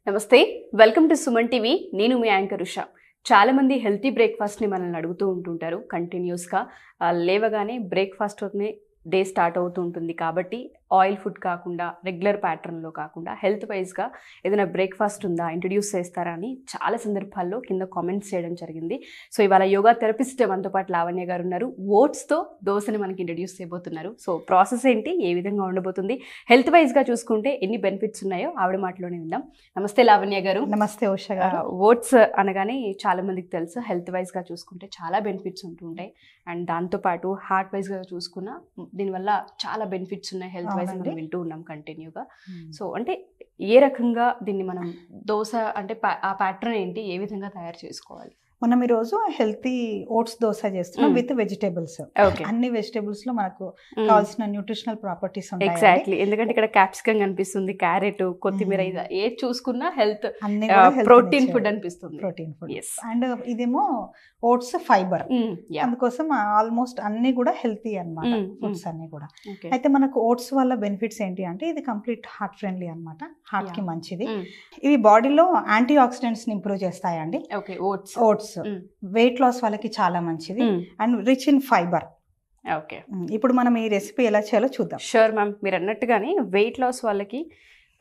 నమస్తే, welcome to Suman TV. నేను మీ anchor Usha. చాలా మంది హెల్తీ బ్రేక్ఫాస్ట్ని మనల్ని అడుగుతూ ఉంటుంటారు. కంటిన్యూస్గా లేవగానే బ్రేక్ఫాస్ట్తోనే డే స్టార్ట్ అవుతూ ఉంటుంది. కాబట్టి ఆయిల్ ఫుడ్ కాకుండా, రెగ్యులర్ ప్యాటర్న్లో కాకుండా హెల్త్ వైజ్గా ఏదైనా బ్రేక్ఫాస్ట్ ఉందా, ఇంట్రడ్యూస్ చేస్తారా అని చాలా సందర్భాల్లో కింద కామెంట్స్ చేయడం జరిగింది. సో ఇవాళ యోగా థెరపిస్ట్ మనతో పాటు లావణ్య గారు ఉన్నారు. ఓట్స్తో దోశని మనకి ఇంట్రడ్యూస్ చేయబోతున్నారు. సో ప్రాసెస్ ఏంటి, ఏ విధంగా ఉండబోతుంది, హెల్త్ వైజ్గా చూసుకుంటే ఎన్ని బెనిఫిట్స్ ఉన్నాయో ఆవిడ మాటలోనే విందాం. నమస్తే లావణ్య గారు. నమస్తే ఉషా గారు. ఓట్స్ అనగానే చాలా మందికి తెలుసు, హెల్త్ వైజ్గా చూసుకుంటే చాలా బెనిఫిట్స్ ఉంటుంటాయి. అండ్ దాంతోపాటు హార్ట్ వైజ్గా చూసుకున్నా దీనివల్ల చాలా బెనిఫిట్స్ ఉన్నాయి. హెల్త్ వైజ్ మనం వింటూ ఉన్నాం కంటిన్యూగా. సో అంటే ఏ రకంగా దీన్ని మనం దోశ అంటే ఆ ప్యాటర్న్ ఏంటి, ఏ విధంగా తయారు చేసుకోవాలి? మనం ఈరోజు హెల్తీ ఓట్స్ దోశ చేస్తున్నాం విత్ వెజిటేబుల్స్. అన్ని వెజిటేబుల్స్ లో మనకు కావాల్సిన న్యూట్రిషనల్ ప్రాపర్టీస్ ఉంటాయి. ఎగ్జాక్ట్లీ, ఎందుకంటే ఇక్కడ క్యాప్సికం కనిపిస్తుంది, క్యారెట్, కొత్తిమీర, ఏది చూసుకున్నా హెల్త్ ప్రోటీన్ ఫుడ్ అనిపిస్తుంది. Protein food. అండ్ ఇదేమో ఓట్స్ ఫైబర్, అందుకోసం ఆల్మోస్ట్ అన్ని కూడా హెల్తీ అన్నమాట ఫుడ్స్ అన్ని కూడా. అయితే మనకు ఓట్స్ వల్ల బెనిఫిట్స్ ఏంటి అంటే ఇది కంప్లీట్ హార్ట్ ఫ్రెండ్లీ అన్నమాట, హార్ట్ కి మంచిది. ఇవి బాడీలో యాంటీ ఆక్సిడెంట్స్ ని ఇంప్రూవ్ చేస్తాయండి. ఓట్స్ వెయిట్ లాస్ వాళ్ళకి చాలా మంచిది and rich in fibre. Okay, ఇప్పుడు మనం ఈ రెసిపీ ఎలా చేయాలో చూద్దాం. Sure ma'am. మీరు అన్నట్టుగానే వెయిట్ లాస్ వాళ్ళకి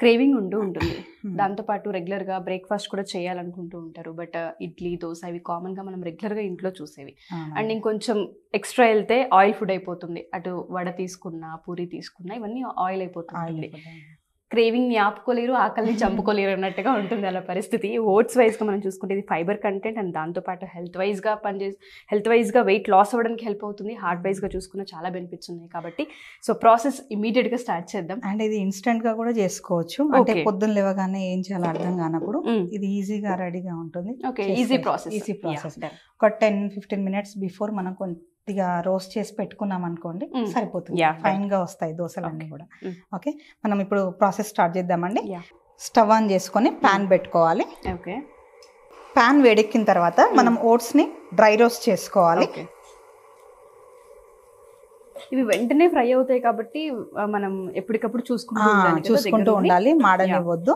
క్రేవింగ్ ఉంటుంది. దాంతోపాటు రెగ్యులర్గా బ్రేక్ఫాస్ట్ కూడా చేయాలనుకుంటూ ఉంటారు. బట్ ఇడ్లీ, దోశ ఇవి కామన్గా మనం రెగ్యులర్గా ఇంట్లో చూసేవి. అండ్ ఇంకొంచెం ఎక్స్ట్రా వెళ్తే ఆయిల్ ఫుడ్ అయిపోతుంది. అటు వడ తీసుకున్నా, పూరి తీసుకున్నా ఇవన్నీ ఆయిల్ అయిపోతుంది. క్రేవింగ్ని ఆపుకోలేరు, ఆకలిని చంపుకోలేరు అన్నట్టుగా ఉంటుంది అలా పరిస్థితి. ఓట్స్ వైజ్గా మనం చూసుకుంటే ఇది ఫైబర్ కంటెంట్ అండ్ దాంతోపాటు హెల్త్ వైజ్గా వెయిట్ లాస్ అవ్వడానికి హెల్ప్ అవుతుంది. హార్ట్ వైజ్గా చూసుకున్న చాలా బెనిఫిట్స్ ఉన్నాయి. కాబట్టి సో ప్రాసెస్ ఇమీడియట్గా స్టార్ట్ చేద్దాం. అండ్ ఇది ఇన్స్టెంట్గా కూడా చేసుకోవచ్చు. అంటే పొద్దున్న లేవగానే ఏం చేయాలో అర్థం కానప్పుడు ఇది ఈజీగా రెడీగా ఉంటుంది. Easy process. ఒక 10-15 మినిట్స్ బిఫోర్ మనం కొద్దిగా రోస్ట్ చేసి పెట్టుకున్నాం అనుకోండి, సరిపోతుంది. ఫైన్ గా వస్తాయి దోశలన్నీ కూడా. ఓకే, మనం ఇప్పుడు ప్రాసెస్ స్టార్ట్ చేద్దామండి. స్టవ్ ఆన్ చేసుకొని ప్యాన్ పెట్టుకోవాలి. ఓకే, ప్యాన్ వేడెక్కిన తర్వాత మనం ఓట్స్ ని డ్రై రోస్ట్ చేసుకోవాలి. ఇవి వెంటనే ఫ్రై అవుతాయి కాబట్టి మనం ఎప్పటికప్పుడు చూసుకుంటూ ఉండాలి, మాడనివ్వద్దు.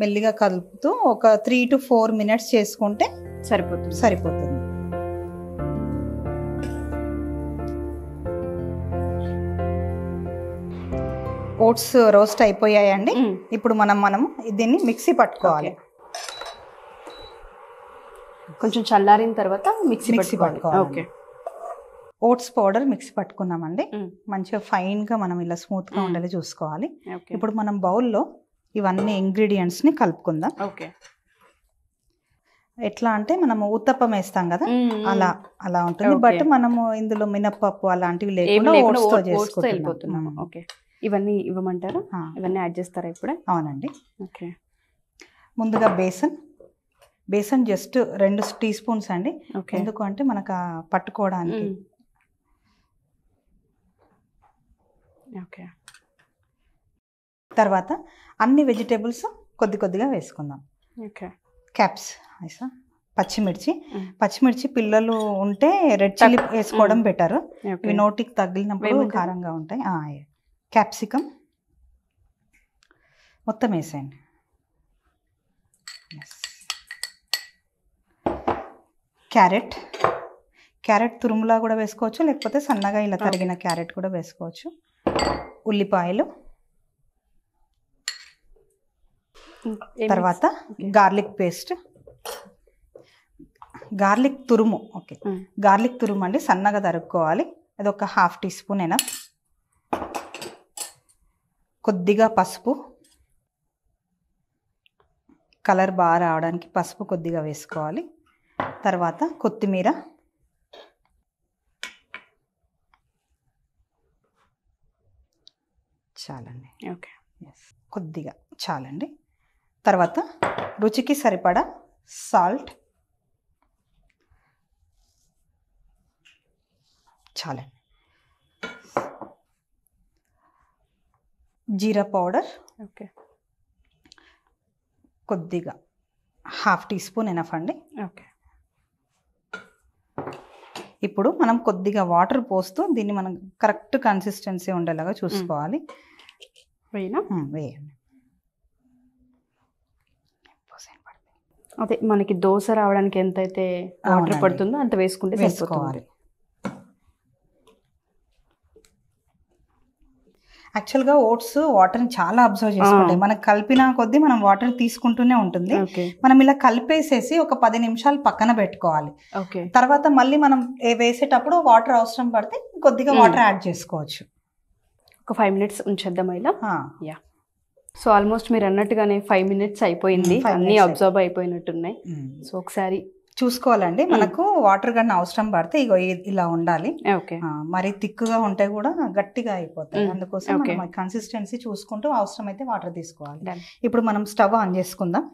మెల్లిగా కలుపుతూ ఒక 3 to 4 మినిట్స్ చేసుకుంటే సరిపోతుంది. ఓట్స్ రోస్ట్ అయిపోయాయండి. ఇప్పుడు మనం దీన్ని మిక్సీ పట్టుకోవాలి. కొంచెం చల్లారిన తర్వాత మిక్సీ పట్టుకోవాలి. ఓకే, ఓట్స్ పౌడర్ మిక్సీ పట్టుకున్నామండి. మంచిగా ఫైన్ గా మనం ఇలా స్మూత్ గా ఉండేలా చూసుకోవాలి. ఇప్పుడు మనం బౌల్లో ఇవన్నీ ఇంగ్రీడియంట్స్ ని కలుపుకుందాం. ఓకే, ఎట్లా అంటే మనము ఉత్తప్పం వేస్తాం కదా, అలా ఉంటుంది. బట్ మనము ఇందులో మినప్పప్పు అలాంటివి లేకుండా ఓట్స్ తో చేసుకుంటున్నాము. ఓకే, ఇవన్నీ ఇవ్వమంటారు, ఇవన్నీ యాడ్ చేస్తారా ఇప్పుడే? అవునండి. ఓకే, ముందుగా బేసన్ జస్ట్ 2 టీ స్పూన్స్ అండి. ఎందుకు అంటే మనకు పట్టుకోవడానికి. ఓకే, తర్వాత అన్ని వెజిటేబుల్స్ కొద్దిగా వేసుకుందాం. ఓకే, క్యాప్స్, పచ్చిమిర్చి పిల్లలు ఉంటే రెడ్ చిల్లీ వేసుకోవడం బెటర్. ఇవి నోటికి తగిలినప్పుడు కారంగా ఉంటాయి. క్యాప్సికమ్ మొత్తం వేసేయండి. క్యారెట్ తురుములా కూడా వేసుకోవచ్చు, లేకపోతే సన్నగా ఇలా తరిగిన క్యారెట్ కూడా వేసుకోవచ్చు. ఉల్లిపాయలు, తర్వాత గార్లిక్ పేస్ట్, గార్లిక్ తురుము. ఓకే, గార్లిక్ తురుము అండి సన్నగా తరుక్కోవాలి. అది ఒక 1/2 టీ స్పూన్ అయినా. కొద్దిగా పసుపు, కలర్ బాగా రావడానికి పసుపు కొద్దిగా వేసుకోవాలి. తర్వాత కొత్తిమీర, చాలండి. ఓకే, కొద్దిగా చాలండి. తర్వాత రుచికి సరిపడా సాల్ట్, చాలండి. జీరా పౌడర్, ఓకే, కొద్దిగా 1/2 టీ స్పూన్ ఎనఫ్ అండి. ఓకే, ఇప్పుడు మనం కొద్దిగా వాటర్ పోస్తూ దీన్ని మనం కరెక్ట్ కన్సిస్టెన్సీ ఉండేలాగా చూసుకోవాలి. వేయండి. అదే మనకి దోశ రావడానికి ఎంతైతే వాటర్ పడుతుందో అంత వేసుకుంటే సరిపోతుంది. యాక్చువల్గా ఓట్స్ వాటర్ని చాలా అబ్జర్వ్ చేసుకుంటాయి. మనకు కలిపిన కొద్దీ మనం వాటర్ తీసుకుంటూనే ఉంటుంది. మనం ఇలా కలిపేసేసి ఒక 10 నిమిషాలు పక్కన పెట్టుకోవాలి. తర్వాత మళ్ళీ మనం వేసేటప్పుడు వాటర్ అవసరం పడితే కొద్దిగా వాటర్ యాడ్ చేసుకోవచ్చు. ఒక 5 minutes ఉంచేద్దాం ఇలా. యా, సో ఆల్మోస్ట్ మీరు అన్నట్టుగానే 5 minutes అయిపోయింది. అన్ని అబ్జర్వ్ అయిపోయినట్టున్నాయి. సో ఒకసారి చూసుకోవాలండి. మనకు వాటర్ గన్న అవసరం పడితే ఇగో ఇలా ఉండాలి. మరి థిక్గా ఉంటే కూడా గట్టిగా అయిపోతాయి. అందుకోసం మనం కన్సిస్టెన్సీ చూసుకుంటూ అవసరం అయితే వాటర్ తీసుకోవాలి. ఇప్పుడు మనం స్టవ్ ఆన్ చేసుకుందాం.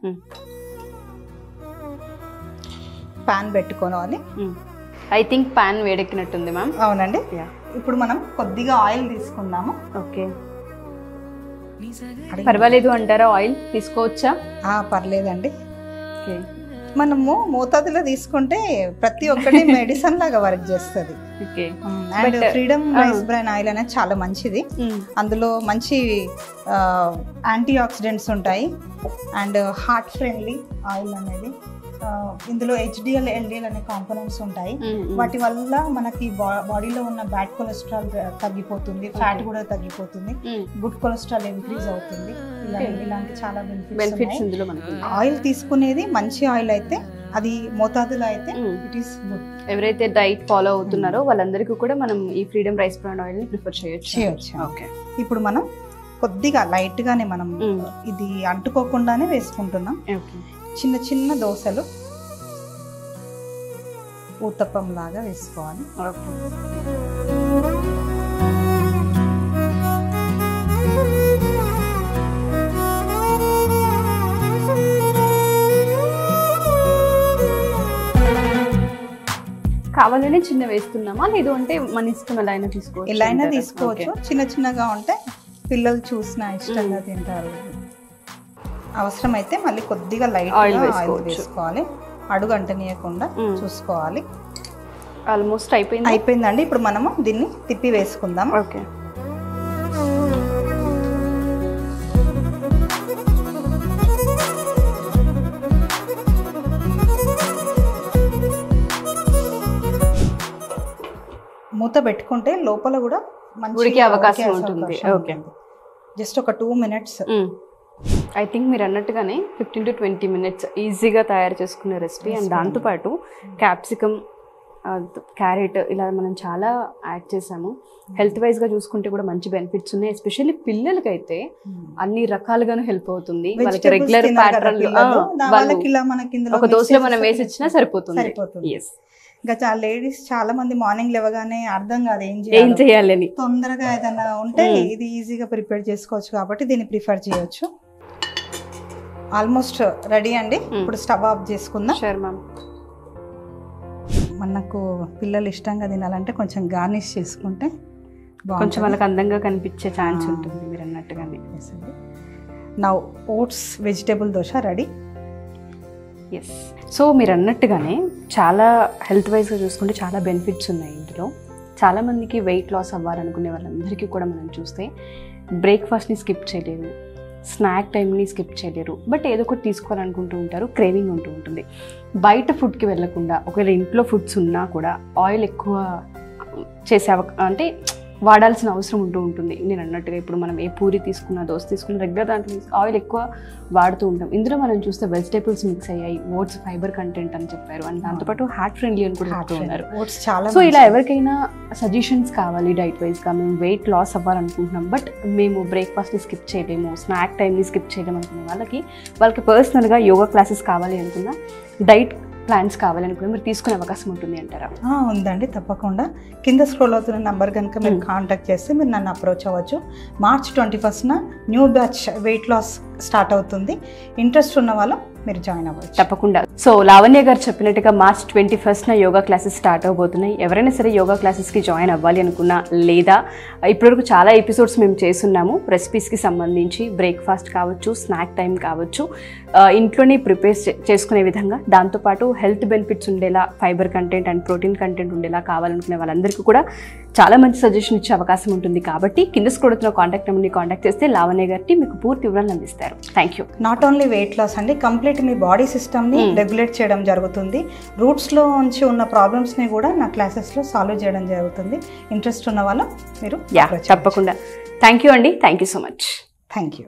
పాన్ పెట్టుకోవాలి. ఐ థింక్ పాన్ వేడెక్కినట్టుంది మ్యామ్. అవునండి. ఇప్పుడు మనం కొద్దిగా ఆయిల్ తీసుకుందాము. ఓకే, పర్వాలేదు అంటారా? ఆయిల్ తీసుకోవచ్చా? పర్లేదండి. మనము మోతాదులో తీసుకుంటే ప్రతి ఒక్కటి మెడిసిన్ లాగా వర్క్ చేస్తుంది. And freedom rice bran oil అనేది చాలా మంచిది. అందులో మంచి యాంటీ ఆక్సిడెంట్స్ ఉంటాయి అండ్ హార్ట్ ఫ్రెండ్లీ ఆయిల్ అనేది. ఇందులో HDL, LDL అనే కాంపోనెంట్స్ ఉంటాయి. వాటి వల్ల మనకి బాడీలో ఉన్న బ్యాడ్ కొలెస్ట్రాల్ తగ్గిపోతుంది, ఫ్యాట్ కూడా తగ్గిపోతుంది, గుడ్ కొలెస్ట్రాల్ ఇంక్రీజ్ అవుతుంది. ఇలాంటి చాలా బెనిఫిట్స్ ఇందులో. ఆయిల్ తీసుకునేది మంచి ఆయిల్ అయితే, అది మోతాదులో అయితే ఇట్ ఈస్ గుడ్. ఎవరైతే డైట్ ఫాలో అవుతున్నారో వాళ్ళందరికీ కూడా మనం ఈ ఫ్రీడమ్ రైస్ బ్రాన్ ఆయిల్ ని ప్రిఫర్ చేయొచ్చు. ఓకే, ఇప్పుడు మనం కొద్దిగా లైట్ గానే మనం ఇది అంటుకోకుండానే వేసుకుంటున్నాం. చిన్న చిన్న దోశలు ఊతప్పం లాగా వేసుకోవాలి. కావాలనే చిన్న వేస్తున్నామా, లేదు అంటే మన ఇష్టం ఎలా అయినా తీసుకోవచ్చు? ఎలా అయినా తీసుకోవచ్చు. చిన్న చిన్నగా ఉంటే పిల్లలు చూసినా ఇష్టంగా తింటారు. అవసరమైతే మళ్ళీ కొద్దిగా లైట్ ఆయిల్ వేసుకోవాలి. అడుగు అంటనీయకుండా చూసుకోవాలి. ఆల్మోస్ట్ అయిపోయిందండి. ఇప్పుడు మనము దీన్ని తిప్పి వేసుకుందాం. ఓకే, మూత పెట్టుకుంటే లోపల కూడా ఉడికే అవకాశం ఉంటుంది. ఓకే, జస్ట్ ఒక 2 minutes. ఐ థింక్ మీరు అన్నట్టుగానే 15 to 20 minutes ఈజీగా తయారు చేసుకునే రెసిపీ. అండ్ దాంతోపాటు క్యాప్సికమ్, క్యారెట్ ఇలా మనం చాలా యాడ్ చేసాము. హెల్త్ వైజ్గా చూసుకుంటే కూడా మంచి బెనిఫిట్స్ ఉన్నాయి. ఎస్పెషల్లీ పిల్లలకైతే అన్ని రకాలుగాను హెల్ప్ అవుతుంది. వాళ్ళకి రెగ్యులర్ ప్యాటర్న్ ఒక దోశలో మనం వేసి ఇచ్చినా సరిపోతుంది. ఇంకా లేడీస్ చాలా మంది మార్నింగ్ లేవగానే అర్థం కాదు ఏం చేయాలని. తొందరగా ఏదైనా ఉంటే ఇది ఈజీగా ప్రిపేర్ చేసుకోవచ్చు కాబట్టి దీన్ని ప్రిఫర్ చేయొచ్చు. ఆల్మోస్ట్ రెడీ అండి. ఇప్పుడు స్టవ్ ఆఫ్ చేసుకుందాం. Sure ma'am. మనకు పిల్లలు ఇష్టంగా తినాలంటే కొంచెం గార్నిష్ చేసుకుంటే కొంచెం వాళ్ళకి అందంగా కనిపించే ఛాన్స్ ఉంటుంది మీరు అన్నట్టుగానే. Now oats vegetable dosa ready. Yes, so మీరు అన్నట్టుగానే చాలా హెల్త్ వైజ్గా చూసుకుంటే చాలా బెనిఫిట్స్ ఉన్నాయి ఇందులో. చాలామందికి వెయిట్ లాస్ అవ్వాలనుకునే వాళ్ళందరికీ కూడా మనం చూస్తే బ్రేక్ఫాస్ట్ని స్కిప్ చేయలేరు, స్నాక్ టైంని స్కిప్ చేయలేరు, బట్ ఏదో ఒకటి తీసుకోవాలనుకుంటూ ఉంటారు, క్రేవింగ్ ఉంటూ ఉంటుంది. బయట ఫుడ్కి వెళ్ళకుండా ఒకవేళ ఇంట్లో ఫుడ్స్ ఉన్నా కూడా ఆయిల్ ఎక్కువ చేసే అంటే వాడాల్సిన అవసరం ఉంటూ ఉంటుంది. నేను అన్నట్టుగా ఇప్పుడు మనం ఏ పూరి తీసుకున్నా, దోశ తీసుకున్నా రెగ్యులర్ దాంట్లో ఆయిల్ ఎక్కువ వాడుతూ ఉంటాం. ఇందులో మనం చూస్తే వెజిటేబుల్స్ మిక్స్ అయ్యాయి, ఓట్స్ ఫైబర్ కంటెంట్ అని చెప్పారు, అండ్ దాంతోపాటు హార్ట్ ఫ్రెండ్లీ అని కూడా చెప్తూ ఉన్నారు. సో ఇలా ఎవరికైనా సజెషన్స్ కావాలి డైట్ వైజ్గా, మేము వెయిట్ లాస్ అవ్వాలనుకుంటున్నాం బట్ మేము బ్రేక్ఫాస్ట్ని స్కిప్ చేయలేము, స్నాక్ టైంని స్కిప్ చేయలేము అనుకునే వాళ్ళకి పర్సనల్గా యోగా క్లాసెస్ కావాలి అనుకున్నా, డైట్ ప్లాన్స్ కావాలనుకున్నా మీరు తీసుకునే అవకాశం ఉంటుంది అంటారా? ఉందండి, తప్పకుండా. కింద స్క్రోల్ అవుతున్న నెంబర్ కనుక మీరు కాంటాక్ట్ చేస్తే మీరు నన్ను అప్రోచ్ అవ్వచ్చు. March 21st new batch weight loss start అవుతుంది. ఇంట్రెస్ట్ ఉన్న వాళ్ళు మీరు జాయిన్ అవ్వచ్చు. తప్పకుండా. సో లావణ్య గారు చెప్పినట్టుగా March 21న యోగా క్లాసెస్ స్టార్ట్ అవబోతున్నాయి. ఎవరైనా సరే యోగా క్లాసెస్కి జాయిన్ అవ్వాలి అనుకున్నా, లేదా ఇప్పటివరకు చాలా ఎపిసోడ్స్ మేము చేస్తున్నాము రెసిపీస్కి సంబంధించి, బ్రేక్ఫాస్ట్ కావచ్చు, స్నాక్ టైం కావచ్చు, ఇంట్లోనే ప్రిపేర్ చేసుకునే విధంగా, దాంతోపాటు హెల్త్ బెనిఫిట్స్ ఉండేలా, fibre content and protein content ఉండేలా కావాలనుకునే వాళ్ళందరికీ కూడా చాలా మంచి సజెషన్ ఇచ్చే అవకాశం ఉంటుంది. కాబట్టి కింద స్క్రోల్ అవుతున్న కాంటాక్ట్ నెంబర్ని కాంటాక్ట్ చేస్తే లావణ్య గారికి మీకు పూర్తి వివరాలు అందిస్తారు. Thank you. Not only weight loss అండి, కంప్లీట్ మీ బాడీ సిస్టమ్ని రెగ్యులేట్ చేయడం జరుగుతుంది. రూట్స్లో నుంచి ఉన్న ప్రాబ్లమ్స్ని కూడా నా క్లాసెస్లో సాల్వ్ చేయడం జరుగుతుంది. ఇంట్రెస్ట్ ఉన్న వాళ్ళు మీరు తప్పకుండా. థ్యాంక్ యూ అండి. Thank you so much. Thank you.